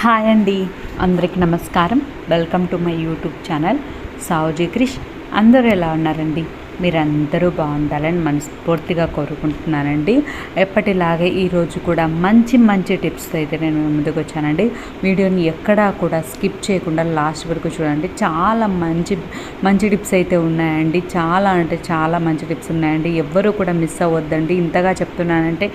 Hi అండి, అందరికీ నమస్కారం. Welcome to my YouTube channel Savuji Krish. అందరూ ఎలా ఉన్నారండి? మీరందరూ బాగుండాలని మనస్ఫూర్తిగా కోరుకుంటున్నానండి. ఎప్పటిలాగే ఈరోజు కూడా మంచి మంచి టిప్స్ అయితే నేను ముందుకు వచ్చానండి. వీడియోని ఎక్కడా కూడా స్కిప్ చేయకుండా లాస్ట్ వరకు చూడండి. చాలా మంచి మంచి టిప్స్ అయితే ఉన్నాయండి. చాలా అంటే చాలా మంచి టిప్స్ ఉన్నాయండి. ఎవ్వరూ కూడా మిస్ అవ్వద్దండి. ఇంతగా చెప్తున్నానంటే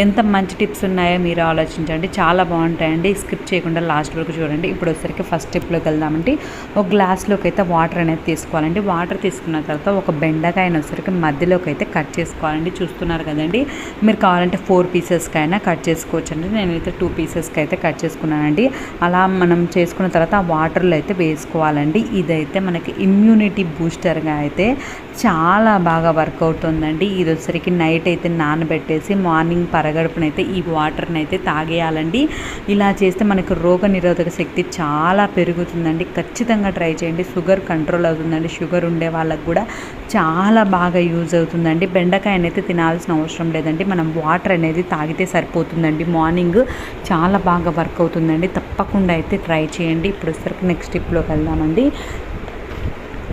ఎంత మంచి టిప్స్ ఉన్నాయో మీరు ఆలోచించండి. చాలా బాగుంటాయండి. స్కిప్ చేయకుండా లాస్ట్ వరకు చూడండి. ఇప్పుడు వచ్చేసరికి ఫస్ట్ టిప్లోకి వెళ్దామండి. ఒక గ్లాస్లోకి అయితే వాటర్ అనేది తీసుకోవాలండి. వాటర్ తీసుకున్న తర్వాత ఒక బెండకాయ వచ్చరికి మధ్యలోకి అయితే కట్ చేసుకోవాలండి. చూస్తున్నారు కదండి. మీరు కావాలంటే 4 పీసెస్కి అయినా కట్ చేసుకోవచ్చు అండి. నేనైతే 2 పీసెస్కి అయితే కట్ చేసుకున్నానండి. అలా మనం చేసుకున్న తర్వాత ఆ వాటర్లో అయితే వేసుకోవాలండి. ఇదైతే మనకి ఇమ్యూనిటీ బూస్టర్గా అయితే చాలా బాగా వర్క్ అవుతుందండి. ఇది వచ్చరికి నైట్ అయితే నానబెట్టేసి మార్నింగ్ పరగడుపునైతే ఈ వాటర్ని అయితే తాగేయాలండి. ఇలా చేస్తే మనకు రోగ నిరోధక శక్తి చాలా పెరుగుతుందండి. ఖచ్చితంగా ట్రై చేయండి. షుగర్ కంట్రోల్ అవుతుందండి. షుగర్ ఉండే వాళ్ళకు కూడా చాలా బాగా యూజ్ అవుతుందండి. బెండకాయని అయితే తినాల్సిన అవసరం లేదండి. మనం వాటర్ అనేది తాగితే సరిపోతుందండి. మార్నింగ్ చాలా బాగా వర్క్ అవుతుందండి. తప్పకుండా అయితే ట్రై చేయండి. ఇప్పుడు వచ్చరికి నెక్స్ట్ టిప్లోకి వెళ్దామండి.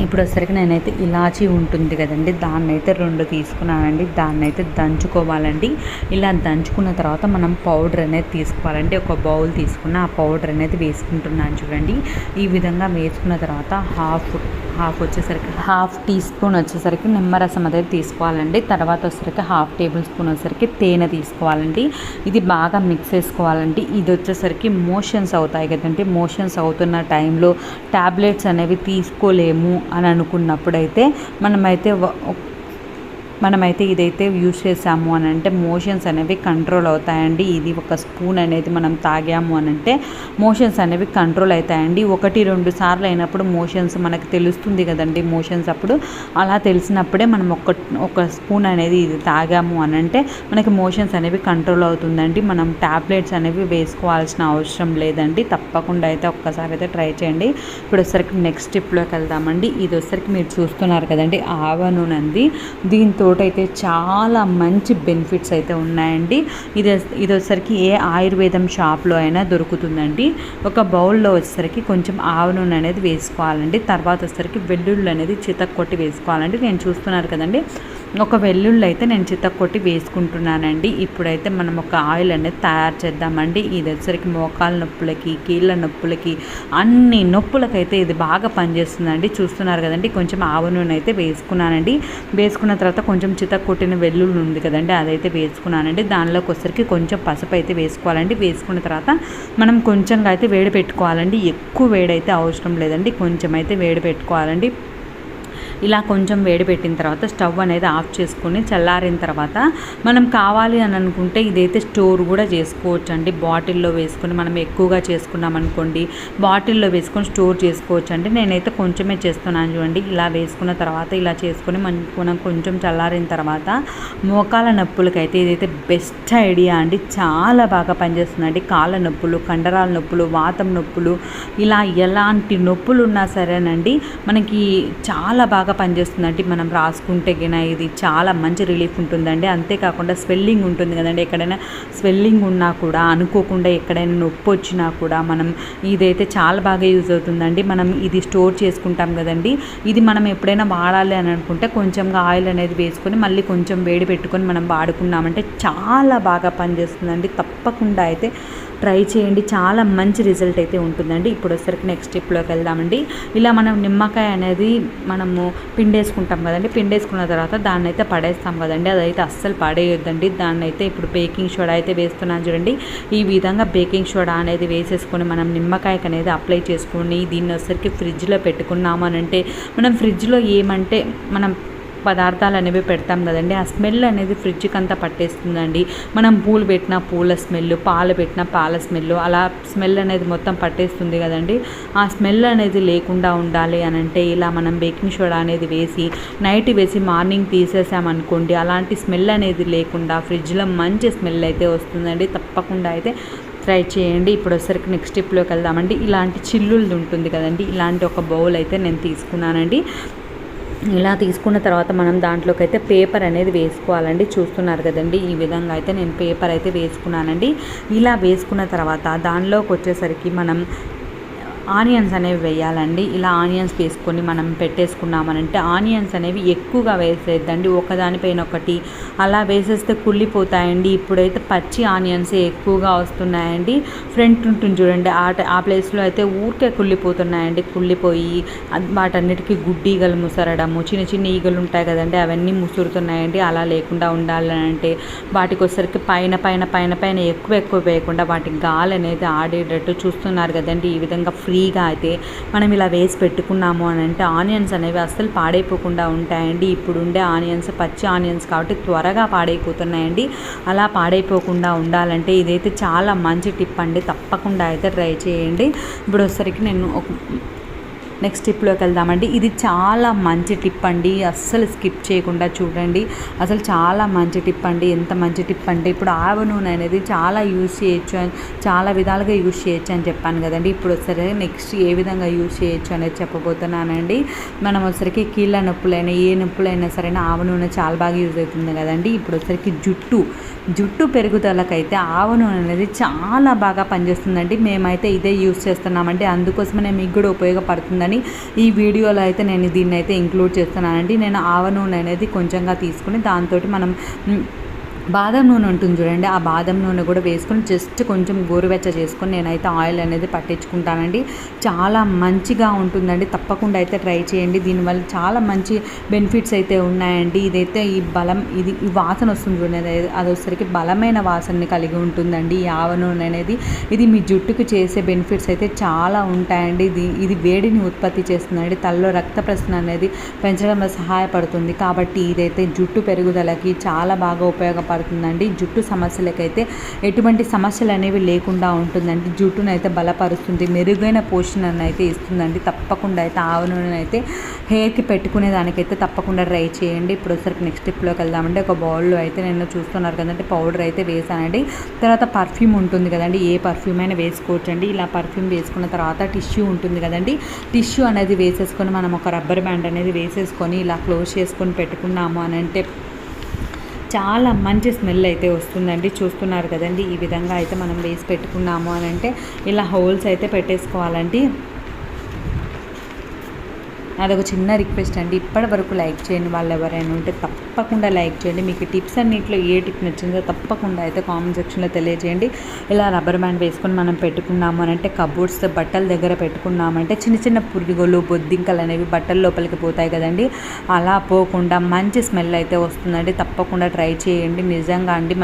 ఇప్పుడు వచ్చరికి నేనైతే ఇలాచీ ఉంటుంది కదండి, దాన్ని అయితే 2 తీసుకున్నానండి. దాన్ని అయితే దంచుకోవాలండి. ఇలా దంచుకున్న తర్వాత మనం పౌడర్ అనేది తీసుకోవాలండి. ఒక బౌల్ తీసుకున్న ఆ పౌడర్ అనేది వేసుకుంటున్నాను చూడండి. ఈ విధంగా వేసుకున్న తర్వాత హాఫ్ టీ స్పూన్ వచ్చేసరికి నిమ్మరసం అనేది తీసుకోవాలండి. తర్వాత వచ్చేసరికి 1/2 టేబుల్ స్పూన్ వచ్చేసరికి తేనె తీసుకోవాలండి. ఇది బాగా మిక్స్ చేసుకోవాలండి. ఇది వచ్చేసరికి మోషన్స్ అవుతాయి కదండి. మోషన్స్ అవుతున్న టైంలో ట్యాబ్లెట్స్ అనేవి తీసుకోలేము అని అనుకున్నప్పుడైతే మనమైతే ఇదైతే యూజ్ చేసాము అని అంటే మోషన్స్ అనేవి కంట్రోల్ అవుతాయండి. ఇది ఒక స్పూన్ అనేది మనం తాగాము అని అంటే మోషన్స్ అనేవి కంట్రోల్ అవుతాయండి. 1-2 సార్లు అయినప్పుడు మోషన్స్ మనకు తెలుస్తుంది కదండి. మోషన్స్ అప్పుడు అలా తెలిసినప్పుడే మనం ఒక స్పూన్ అనేది ఇది తాగాము అని అంటే మనకి మోషన్స్ అనేవి కంట్రోల్ అవుతుందండి. మనం ట్యాబ్లెట్స్ అనేవి వేసుకోవాల్సిన అవసరం లేదండి. తప్పకుండా అయితే ఒక్కసారి అయితే ట్రై చేయండి. ఇప్పుడు వచ్చరికి నెక్స్ట్ టిప్లోకి వెళ్దామండి. ఇది వచ్చరికి మీరు చూస్తున్నారు కదండి, ఆవ నూనె అండి. దీంతో అయితే చాలా మంచి బెనిఫిట్స్ అయితే ఉన్నాయండి. ఇది వచ్చేసరికి ఏ ఆయుర్వేదం షాప్లో అయినా దొరుకుతుందండి. ఒక బౌల్లో వచ్చేసరికి కొంచెం ఆవ నూనె అనేది వేసుకోవాలండి. తర్వాత వచ్చేసరికి వెల్లుల్లి అనేది చితక్కొట్టి వేసుకోవాలండి. నేను చూస్తున్నారు కదండి, ఒక వెల్లుల్లి అయితే నేను చితక్కొట్టి వేసుకుంటున్నానండి. ఇప్పుడైతే మనం ఒక ఆయిల్ అనేది తయారు చేద్దామండి. ఇది వచ్చేసరికి మోకాళ్ళ నొప్పులకి, కీళ్ళ నొప్పులకి, అన్ని నొప్పులకైతే ఇది బాగా పనిచేస్తుందండి. చూస్తున్నారు కదండి, కొంచెం ఆవ నూనె అయితే వేసుకున్నానండి. వేసుకున్న తర్వాత కొంచెం చితక్కొట్టిన వెల్లుల్లి ఉంది కదండి, అదైతే వేసుకున్నానండి. దానిలోకి వచ్చరికి కొంచెం పసుపు అయితే వేసుకోవాలండి. వేసుకున్న తర్వాత మనం కొంచెంగా అయితే వేడి పెట్టుకోవాలండి. ఎక్కువ వేడైతే అవసరం లేదండి, కొంచెం అయితే వేడి పెట్టుకోవాలండి. ఇలా కొంచెం వేడి పెట్టిన తర్వాత స్టవ్ అనేది ఆఫ్ చేసుకొని చల్లారిన తర్వాత మనం కావాలి అని అనుకుంటే ఇదైతే స్టోర్ కూడా చేసుకోవచ్చు అండి. బాటిల్లో వేసుకొని మనం ఎక్కువగా చేసుకున్నాం అనుకోండి, బాటిల్లో వేసుకొని స్టోర్ చేసుకోవచ్చు అండి. నేనైతే కొంచెమే చేస్తున్నాను చూడండి. ఇలా వేసుకున్న తర్వాత ఇలా చేసుకొని మనం కొంచెం చల్లారిన తర్వాత మోకాల నొప్పులకైతే ఇదైతే బెస్ట్ ఐడియా అండి. చాలా బాగా పనిచేస్తుందండి. కాళ్ళ నొప్పులు, కండరాల నొప్పులు, వాతం నొప్పులు, ఇలా ఎలాంటి నొప్పులు ఉన్నా సరేనండి మనకి చాలా బాగా పనిచేస్తుందండి. మనం రాసుకుంటే గిన ఇది చాలా మంచి రిలీఫ్ ఉంటుందండి. అంతేకాకుండా స్వెల్లింగ్ ఉంటుంది కదండి, ఎక్కడైనా స్వెల్లింగ్ ఉన్నా కూడా అనుకోకుండా ఎక్కడైనా నొప్పి వచ్చినా కూడా మనం ఇదైతే చాలా బాగా యూజ్ అవుతుందండి. మనం ఇది స్టోర్ చేసుకుంటాం కదండి, ఇది మనం ఎప్పుడైనా వాడాలి అని అనుకుంటే కొంచెంగా ఆయిల్ అనేది వేసుకొని మళ్ళీ కొంచెం వేడి పెట్టుకొని మనం వాడుకున్నామంటే చాలా బాగా పనిచేస్తుందండి. తప్పకుండా అయితే ట్రై చేయండి. చాలా మంచి రిజల్ట్ అయితే ఉంటుందండి. ఇప్పుడు వచ్చరికి నెక్స్ట్ స్టెప్లోకి వెళ్దామండి. ఇలా మనం నిమ్మకాయ అనేది మనము పిండేసుకుంటాం కదండి. పిండేసుకున్న తర్వాత దాన్ని అయితే పడేస్తాం కదండి, అదైతే అస్సలు పడేయొద్దండి. దాన్ని అయితే ఇప్పుడు బేకింగ్ సోడా అయితే వేస్తున్నాను చూడండి. ఈ విధంగా బేకింగ్ సోడా అనేది వేసేసుకొని మనం నిమ్మకాయకి అనేది అప్లై చేసుకొని దీన్ని వచ్చరికి ఫ్రిడ్జ్లో పెట్టుకున్నామనంటే మనం ఫ్రిడ్జ్లో ఏమంటే మనం పదార్థాలు అనేవి పెడతాం కదండి, ఆ స్మెల్ అనేది ఫ్రిడ్జ్కి అంతా పట్టేస్తుందండి. మనం పూలు పెట్టిన పూల స్మెల్, పాలు పెట్టిన పాల స్మెల్, అలా స్మెల్ అనేది మొత్తం పట్టేస్తుంది కదండి. ఆ స్మెల్ అనేది లేకుండా ఉండాలి అని అంటే ఇలా మనం బేకింగ్ సోడా అనేది వేసి నైట్ వేసి మార్నింగ్ తీసేసామనుకోండి, అలాంటి స్మెల్ అనేది లేకుండా ఫ్రిడ్జ్లో మంచి స్మెల్ అయితే వస్తుందండి. తప్పకుండా అయితే ట్రై చేయండి. ఇప్పుడు వచ్చరికి నెక్స్ట్ స్టెప్లోకి వెళ్దామండి. ఇలాంటి చిల్లులు ఉంటుంది కదండి, ఇలాంటి ఒక బౌల్ అయితే నేను తీసుకున్నానండి. ఇలా తీసుకున్న తర్వాత మనం దాంట్లోకి అయితే పేపర్ అనేది వేసుకోవాలండి. చూస్తున్నారు కదండి, ఈ విధంగా అయితే నేను పేపర్ అయితే వేసుకున్నానండి. ఇలా వేసుకున్న తర్వాత దానిలోకి వచ్చేసరికి మనం ఆనియన్స్ అనేవి వేయాలండి. ఇలా ఆనియన్స్ వేసుకొని మనం పెట్టేసుకున్నామనంటే ఆనియన్స్ అనేవి ఎక్కువగా వేసేద్దండి, ఒకదానిపైన ఒకటి అలా వేసేస్తే కుళ్ళిపోతాయండి. ఇప్పుడైతే పచ్చి ఆనియన్సే ఎక్కువగా వస్తున్నాయండి. ఫ్రంట్ ఉంటుంది చూడండి, ఆ ప్లేస్లో అయితే ఊరికే కుళ్ళిపోతున్నాయండి. కుళ్ళిపోయి వాటన్నిటికీ గుడ్డి ఈగలు ముసరడము, చిన్న చిన్న ఈగలు ఉంటాయి కదండి, అవన్నీ ముసురుతున్నాయండి. అలా లేకుండా ఉండాలంటే వాటికి వచ్చేసరికి పైన పైన పైన పైన ఎక్కువ వేయకుండా వాటికి గాలి అనేది ఆడేటట్టు చూస్తున్నారు కదండి. ఈ విధంగా ఫ్రీగా అయితే మనం ఇలా వేసి పెట్టుకున్నాము అని అంటే ఆనియన్స్ అనేవి అస్సలు పాడైపోకుండా ఉంటాయండి. ఇప్పుడు ఉండే ఆనియన్స్ పచ్చి ఆనియన్స్ కాబట్టి త్వరగా పాడైపోతున్నాయండి. అలా పాడైపోకుండా ఉండాలంటే ఇదైతే చాలా మంచి టిప్ అండి, తప్పకుండా అయితే ట్రై చేయండి. ఇప్పుడు వచ్చేసరికి నేను నెక్స్ట్ టిప్లోకి వెళ్దామండి. ఇది చాలా మంచి టిప్ అండి, అస్సలు స్కిప్ చేయకుండా చూడండి. అసలు చాలా మంచి టిప్ అండి. ఎంత మంచి టిప్ అంటే ఇప్పుడు ఆవ నూనె అనేది చాలా యూజ్ చేయొచ్చు, చాలా విధాలుగా యూజ్ చేయొచ్చు అని చెప్పాను కదండి. ఇప్పుడు వచ్చేసరికి నెక్స్ట్ ఏ విధంగా యూజ్ చేయొచ్చు అనేది చెప్పబోతున్నానండి. మనం వచ్చేసరికి కీళ్ళ నొప్పులైనా ఏ నొప్పులైనా సరే ఆవ నూనె చాలా బాగా యూజ్ అవుతుంది కదండి. ఇప్పుడు వచ్చేసరికి జుట్టు పెరుగుదలకైతే ఆవ నూనె అనేది చాలా బాగా పనిచేస్తుందండి. మేమైతే ఇదే యూజ్ చేస్తున్నామండి, అందుకోసమే మీకు కూడా ఉపయోగపడుతుందని ఈ వీడియోలో అయితే నేను దీన్ని అయితే ఇంక్లూడ్ చేస్తున్నానండి. నేను ఆవ నూనె అనేది కొంచెంగా తీసుకుని దాంతో మనం బాదం నూనె ఉంటుంది చూడండి, ఆ బాదం నూనె కూడా వేసుకొని జస్ట్ కొంచెం గోరువెచ్చ చేసుకొని నేనైతే ఆయిల్ అనేది పట్టించుకుంటానండి. చాలా మంచిగా ఉంటుందండి, తప్పకుండా అయితే ట్రై చేయండి. దీనివల్ల చాలా మంచి బెనిఫిట్స్ అయితే ఉన్నాయండి. ఇదైతే ఈ వాసన వస్తుంది చూడండి, అది వచ్చేసరికి బలమైన వాసనని కలిగి ఉంటుందండి ఈ ఆవ నూనె అనేది. ఇది మీ జుట్టుకు చేసే బెనిఫిట్స్ అయితే చాలా ఉంటాయండి. ఇది వేడిని ఉత్పత్తి చేస్తుందండి, తలలో రక్త ప్రసరణ అనేది పెంచడంలో సహాయపడుతుంది. కాబట్టి ఇదైతే జుట్టు పెరుగుదలకి చాలా బాగా ఉపయోగపడుతుందండి. జుట్టు సమస్యలకైతే ఎటువంటి సమస్యలు అనేవి లేకుండా ఉంటుందండి. జుట్టును అయితే బలపరుస్తుంది, మెరుగైన పోషణను అయితే ఇస్తుందండి. తప్పకుండా అయితే ఆవ నూనె అయితే హెయిర్కి పెట్టుకునే దానికైతే తప్పకుండా ట్రై చేయండి. ఇప్పుడు ఒకసారి నెక్స్ట్ టిప్లోకి వెళ్దామండి. ఒక బౌల్లో అయితే నేను చూస్తున్నారు కదండి పౌడర్ అయితే వేసానండి. తర్వాత పర్ఫ్యూమ్ ఉంటుంది కదండి, ఏ పర్ఫ్యూమ్ అయినా వేసుకోవచ్చండి. ఇలా పర్ఫ్యూమ్ వేసుకున్న తర్వాత టిష్యూ ఉంటుంది కదండి, టిష్యూ అనేది వేసేసుకొని మనం ఒక రబ్బర్ బ్యాండ్ అనేది వేసేసుకొని ఇలా క్లోజ్ చేసుకొని పెట్టుకున్నాము అని అంటే చాలా మంచి స్మెల్ అయితే వస్తుందండి. చూస్తున్నారు కదండి, ఈ విధంగా అయితే మనం వేసి పెట్టుకున్నాము అని అంటే ఇలా హోల్స్ అయితే పెట్టేసుకోవాలండి. అదొక చిన్న రిక్వెస్ట్ అండి, ఇప్పటి వరకు లైక్ చేయండి వాళ్ళు ఎవరైనా ఉంటే తప్పకుండా లైక్ చేయండి. మీకు టిప్స్ అన్నింటిలో ఏ టిప్ నచ్చిందో తప్పకుండా అయితే కామెంట్ సెక్షన్లో తెలియజేయండి. ఇలా రబ్బర్ బ్యాండ్ వేసుకొని మనం పెట్టుకున్నాము అని అంటే కబోర్డ్స్ బట్టల దగ్గర పెట్టుకున్నామంటే చిన్న చిన్న పురుగులు బొద్దింకలు అనేవి బట్టల లోపలికి పోతాయి కదండి, అలా పోకుండా మంచి స్మెల్ అయితే వస్తుందండి. తప్పకుండా ట్రై చేయండి. నిజంగా అండి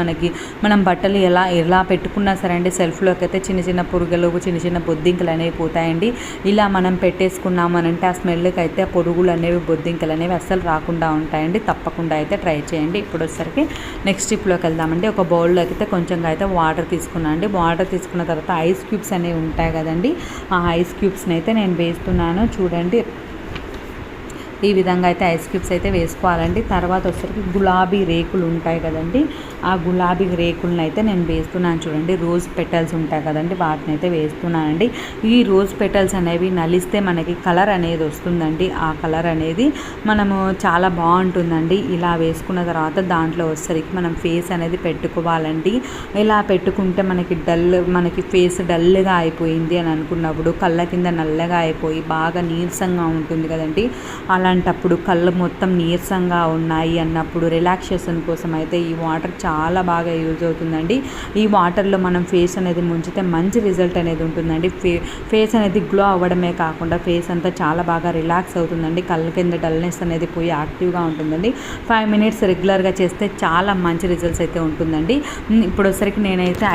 మనం బట్టలు ఎలా పెట్టుకున్నా సరే అండి సెల్ఫ్లోకి అయితే చిన్న చిన్న పురుగులు చిన్న చిన్న బొద్దింకలు అనేవి పోతాయండి. ఇలా మనం పెట్టేసుకున్నాము అని అంటే ఆ స్మెల్కి అయితే పురుగులు అనేవి బొద్దింకలు అనేవి అస్సలు రాకుండా ఉంటాయండి. తప్పకుండా అయితే ట్రై చేయండి. ఇప్పుడు వచ్చేసరికి నెక్స్ట్ టిప్లోకి వెళ్దామండి. ఒక బౌల్లోకి అయితే కొంచెంగా అయితే వాటర్ తీసుకున్నాను అండి. వాటర్ తీసుకున్న తర్వాత ఐస్ క్యూబ్స్ అనేవి ఉంటాయి కదండి, ఆ ఐస్ క్యూబ్స్ని అయితే నేను వేస్తున్నాను చూడండి. ఈ విధంగా అయితే ఐస్ క్యూబ్స్ అయితే వేసుకోవాలండి. తర్వాత వచ్చేసరికి గులాబీ రేకులు ఉంటాయి కదండి, ఆ గులాబీ రేకులను అయితే నేను వేస్తున్నాను చూడండి. రోజ్ పెటల్స్ ఉంటాయి కదండి, వాటిని అయితే వేస్తున్నానండి. ఈ రోజ్ పెటల్స్ అనేవి నలిస్తే మనకి కలర్ అనేది వస్తుందండి. ఆ కలర్ అనేది మనము చాలా బాగుంటుందండి. ఇలా వేసుకున్న తర్వాత దాంట్లో వచ్చేసరికి మనం ఫేస్ అనేది పెట్టుకోవాలండి. ఇలా పెట్టుకుంటే మనకి ఫేస్ డల్గా అయిపోయింది అని అనుకున్నప్పుడు కళ్ళ కింద నల్లగా అయిపోయి బాగా నీరసంగా ఉంటుంది కదండి, అలాంటప్పుడు కళ్ళు మొత్తం నీరసంగా ఉన్నాయి అన్నప్పుడు రిలాక్సేషన్ కోసం అయితే ఈ వాటర్ చాలా బాగా యూజ్ అవుతుందండి. ఈ వాటర్లో మనం ఫేస్ అనేది ముంచితే మంచి రిజల్ట్ అనేది ఉంటుందండి. ఫేస్ అనేది గ్లో అవ్వడమే కాకుండా ఫేస్ అంతా చాలా బాగా రిలాక్స్ అవుతుందండి. కళ్ళ కింద డల్నెస్ అనేది పోయి యాక్టివ్గా ఉంటుందండి. 5 మినిట్స్ రెగ్యులర్గా చేస్తే చాలా మంచి రిజల్ట్స్ అయితే ఉంటుందండి. ఇప్పుడు వచ్చరికి నేనైతే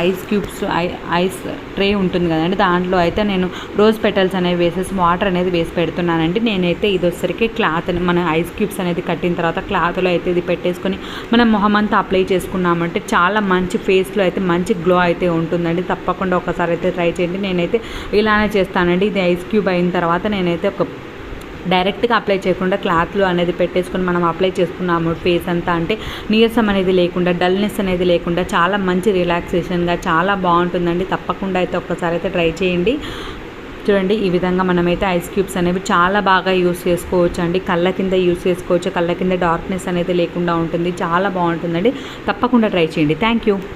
ఐస్ ట్రే ఉంటుంది కదండి, దాంట్లో అయితే నేను రోజ్ పెటల్స్ అనేవి వేసేసి వాటర్ అనేది వేసి పెడుతున్నానండి. నేనైతే ఇది వచ్చరికి క్లాత్ మన ఐస్ క్యూబ్స్ అనేది కట్టిన తర్వాత క్లాత్లో అయితే ఇది పెట్టేసుకొని మనం మొహం అంతా అప్లై చేసుకున్నామంటే చాలా మంచి ఫేస్లో అయితే మంచి గ్లో అయితే ఉంటుందండి. తప్పకుండా ఒకసారి అయితే ట్రై చేయండి. నేనైతే ఇలానే చేస్తానండి. ఇది ఐస్ క్యూబ్ అయిన తర్వాత నేనైతే డైరెక్ట్గా అప్లై చేయకుండా క్లాత్లో అనేది పెట్టేసుకొని మనం అప్లై చేసుకున్నాము ఫేస్ అంతా అంటే నీరసం అనేది లేకుండా డల్నెస్ అనేది లేకుండా చాలా మంచి రిలాక్సేషన్గా చాలా బాగుంటుందండి. తప్పకుండా అయితే ఒక్కసారి అయితే ట్రై చేయండి. చూడండి ఈ విధంగా మనమైతే ఐస్ క్యూబ్స్ అనేవి చాలా బాగా యూస్ చేసుకోవచ్చు అండి. కళ్ళ కింద యూస్ చేసుకోవచ్చు, కళ్ళ కింద డార్క్నెస్ అనేది లేకుండా ఉంటుంది, చాలా బాగుంటుందండి. తప్పకుండా ట్రై చేయండి. Thank you.